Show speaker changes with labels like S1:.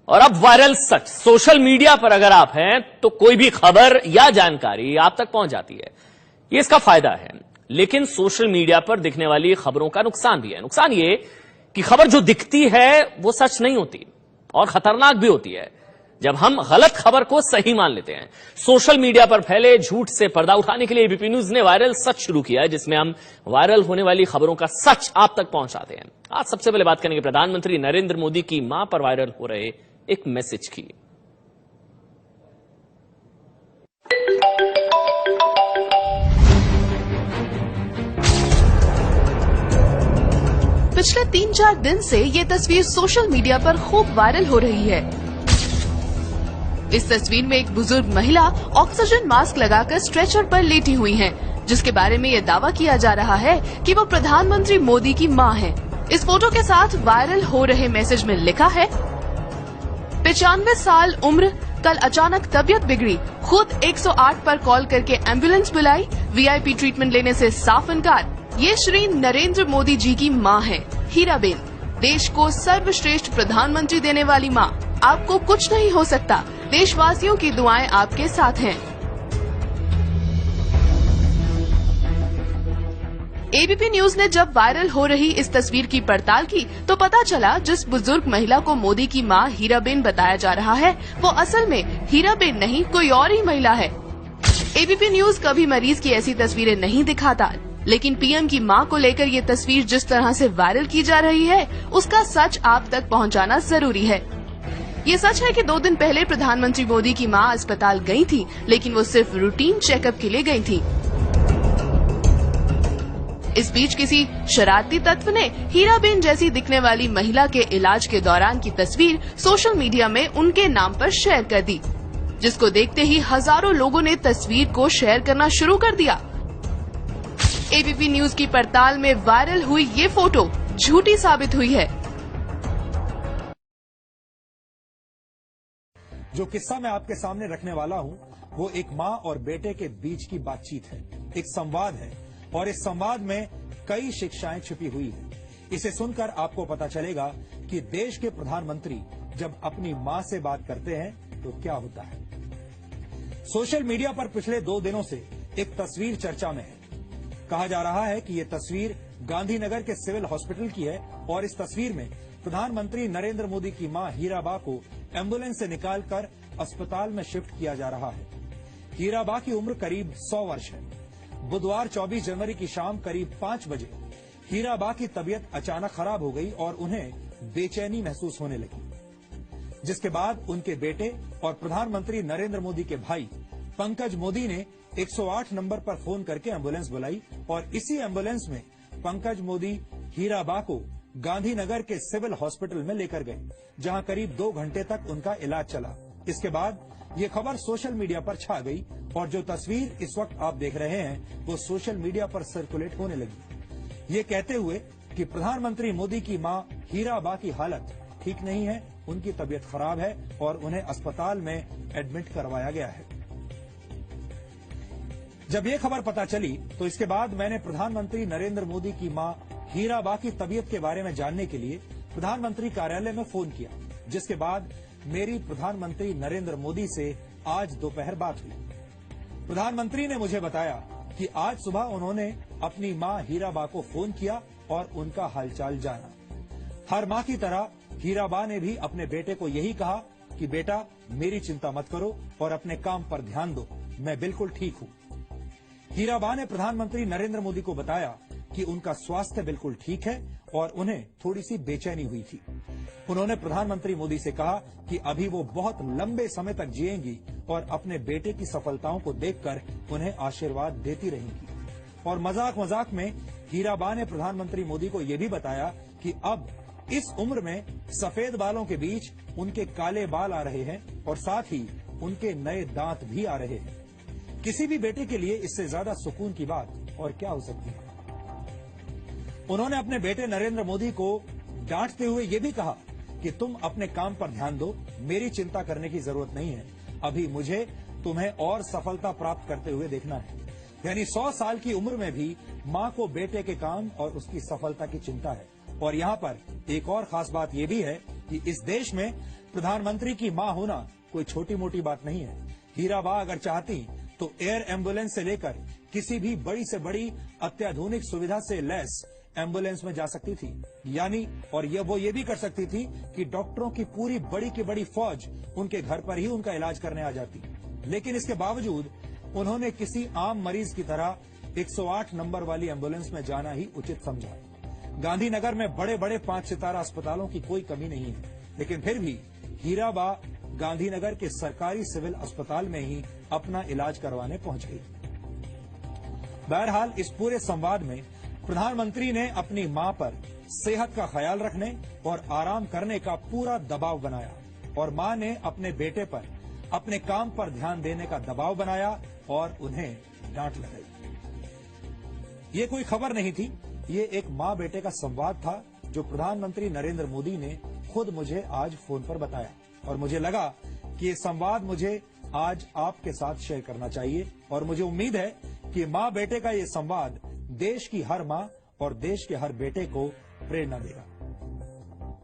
S1: और अब वायरल सच। Social media पर अगर आप हैं तो कोई भी खबर या जानकारी आप तक पहुंच जाती है, ये इसका फायदा है। लेकिन सोशल मीडिया पर दिखने वाली खबरों का नुकसान भी है। नुकसान ये कि खबर जो दिखती है वो सच नहीं होती और खतरनाक भी होती है जब हम गलत खबर को सही मान लेते हैं। सोशल मीडिया पर फैले झूठ से पर्दा उठाने के लिए एबीपी न्यूज ने वायरल सच शुरू किया है, जिसमें हम वायरल होने वाली खबरों का सच आप तक पहुंचाते हैं। आज सबसे पहले बात करेंगे प्रधानमंत्री नरेंद्र मोदी की मां पर वायरल हो रहे एक मैसेज की।
S2: पिछले 3-4 दिन से ये तस्वीर सोशल मीडिया पर खूब वायरल हो रही है। इस तस्वीर में एक बुजुर्ग महिला ऑक्सीजन मास्क लगाकर स्ट्रेचर पर लेटी हुई हैं, जिसके बारे में ये दावा किया जा रहा है कि वो प्रधानमंत्री मोदी की मां हैं। इस फोटो के साथ वायरल हो रहे मैसेज में लिखा है, 95 साल उम्र, कल अचानक तबीयत बिगड़ी, खुद 108 पर कॉल करके एम्बुलेंस बुलाई, वीआईपी ट्रीटमेंट लेने से साफ इनकार। ये श्री नरेंद्र मोदी जी की मां है, हीराबेन, देश को सर्वश्रेष्ठ प्रधानमंत्री देने वाली मां। आपको कुछ नहीं हो सकता, देशवासियों की दुआएं आपके साथ हैं। एबीपी न्यूज ने जब वायरल हो रही इस तस्वीर की पड़ताल की तो पता चला जिस बुजुर्ग महिला को मोदी की मां हीराबेन बताया जा रहा है वो असल में हीराबेन नहीं, कोई और ही महिला है। एबीपी न्यूज कभी मरीज की ऐसी तस्वीरें नहीं दिखाता, लेकिन पीएम की मां को लेकर ये तस्वीर जिस तरह से वायरल की जा रही है उसका सच आप तक पहुंचाना जरूरी है। ये सच है कि 2 दिन पहले प्रधानमंत्री मोदी की मां अस्पताल गई थी, लेकिन वो सिर्फ रूटीन चेकअप के लिए गई थी। इस बीच किसी शरारती तत्व ने हीराबेन जैसी दिखने वाली महिला के इलाज के दौरान की तस्वीर सोशल मीडिया में उनके नाम पर शेयर कर दी, जिसको देखते ही हजारों लोगों ने तस्वीर को शेयर करना शुरू कर दिया। एबीपी न्यूज की पड़ताल में वायरल हुई ये फोटो झूठी साबित हुई है।
S3: जो किस्सा मैं आपके सामने रखने वाला हूं वो एक मां और बेटे के बीच की बातचीत है, एक संवाद है और इस संवाद में कई शिक्षाएं छिपी हुई हैं। इसे सुनकर आपको पता चलेगा कि देश के प्रधानमंत्री जब अपनी मां से बात करते हैं तो क्या होता है। सोशल मीडिया पर पिछले 2 दिनों से एक तस्वीर चर्चा में है। कहा जा रहा है कि ये तस्वीर गांधीनगर के सिविल हॉस्पिटल की है और इस तस्वीर में प्रधानमंत्री नरेंद्र मोदी की मां हीराबा को एम्बुलेंस से निकालकर अस्पताल में शिफ्ट किया जा रहा है। हीराबा की उम्र करीब 100 वर्ष है। बुधवार 24 जनवरी की शाम करीब 5 बजे हीराबा की तबीयत अचानक खराब हो गई और उन्हें बेचैनी महसूस होने लगी, जिसके बाद उनके बेटे और प्रधानमंत्री नरेंद्र मोदी के भाई पंकज मोदी ने 108 नंबर पर फोन करके एम्बुलेंस बुलाई और इसी एम्बुलेंस में पंकज मोदी हीराबा को गांधीनगर के सिविल हॉस्पिटल में लेकर गए, जहां करीब 2 घंटे तक उनका इलाज चला। इसके बाद ये खबर सोशल मीडिया पर छा गई और जो तस्वीर इस वक्त आप देख रहे हैं वो सोशल मीडिया पर सर्कुलेट होने लगी, ये कहते हुए कि प्रधानमंत्री मोदी की मां हीराबा की हालत ठीक नहीं है, उनकी तबीयत खराब है और उन्हें अस्पताल में एडमिट करवाया गया है। जब ये खबर पता चली तो इसके बाद मैंने प्रधानमंत्री नरेंद्र मोदी की मां हीराबा की तबीयत के बारे में जानने के लिए प्रधानमंत्री कार्यालय में फोन किया, जिसके बाद मेरी प्रधानमंत्री नरेंद्र मोदी से आज दोपहर बात हुई। प्रधानमंत्री ने मुझे बताया कि आज सुबह उन्होंने अपनी मां हीराबा को फोन किया और उनका हालचाल जाना। हर मां की तरह हीराबा ने भी अपने बेटे को यही कहा कि बेटा मेरी चिंता मत करो और अपने काम पर ध्यान दो, मैं बिल्कुल ठीक हूं। हीराबा ने प्रधानमंत्री नरेंद्र मोदी को बताया कि उनका स्वास्थ्य बिल्कुल ठीक है और उन्हें थोड़ी सी बेचैनी हुई थी। उन्होंने प्रधानमंत्री मोदी से कहा कि अभी वो बहुत लंबे समय तक जिएंगी और अपने बेटे की सफलताओं को देखकर उन्हें आशीर्वाद देती रहेंगी। और मजाक मजाक में हीराबा ने प्रधानमंत्री मोदी को ये भी बताया कि अब इस उम्र में सफेद बालों के बीच उनके काले बाल आ रहे हैं और साथ ही उनके नए दांत भी आ रहे हैं। किसी भी बेटे के लिए इससे ज्यादा सुकून की बात और क्या हो सकती है। उन्होंने अपने बेटे नरेंद्र मोदी को डांटते हुए ये भी कहा कि तुम अपने काम पर ध्यान दो, मेरी चिंता करने की जरूरत नहीं है, अभी मुझे तुम्हें और सफलता प्राप्त करते हुए देखना है। यानी 100 साल की उम्र में भी मां को बेटे के काम और उसकी सफलता की चिंता है। और यहाँ पर एक और खास बात यह भी है कि इस देश में प्रधानमंत्री की मां होना कोई छोटी मोटी बात नहीं है। हीराबा अगर चाहती तो एयर एम्बुलेंस से लेकर किसी भी बड़ी से बड़ी अत्याधुनिक सुविधा से लैस एम्बुलेंस में जा सकती थी। यानी और वो ये भी कर सकती थी कि डॉक्टरों की पूरी बड़ी की बड़ी फौज उनके घर पर ही उनका इलाज करने आ जाती। लेकिन इसके बावजूद उन्होंने किसी आम मरीज की तरह 108 नंबर वाली एम्बुलेंस में जाना ही उचित समझा। गांधीनगर में बड़े बड़े 5 सितारा अस्पतालों की कोई कमी नहीं है, लेकिन फिर भी हीराबा गांधीनगर के सरकारी सिविल अस्पताल में ही अपना इलाज करवाने पहुंच गई। बहरहाल इस पूरे संवाद में प्रधानमंत्री ने अपनी मां पर सेहत का ख्याल रखने और आराम करने का पूरा दबाव बनाया और मां ने अपने बेटे पर अपने काम पर ध्यान देने का दबाव बनाया और उन्हें डांट लगाई। ये कोई खबर नहीं थी, ये एक मां बेटे का संवाद था जो प्रधानमंत्री नरेंद्र मोदी ने खुद मुझे आज फोन पर बताया और मुझे लगा कि ये संवाद मुझे आज आपके साथ शेयर करना चाहिए और मुझे उम्मीद है कि मां बेटे का ये संवाद देश की हर मां और देश के हर बेटे को प्रेरणा देगा।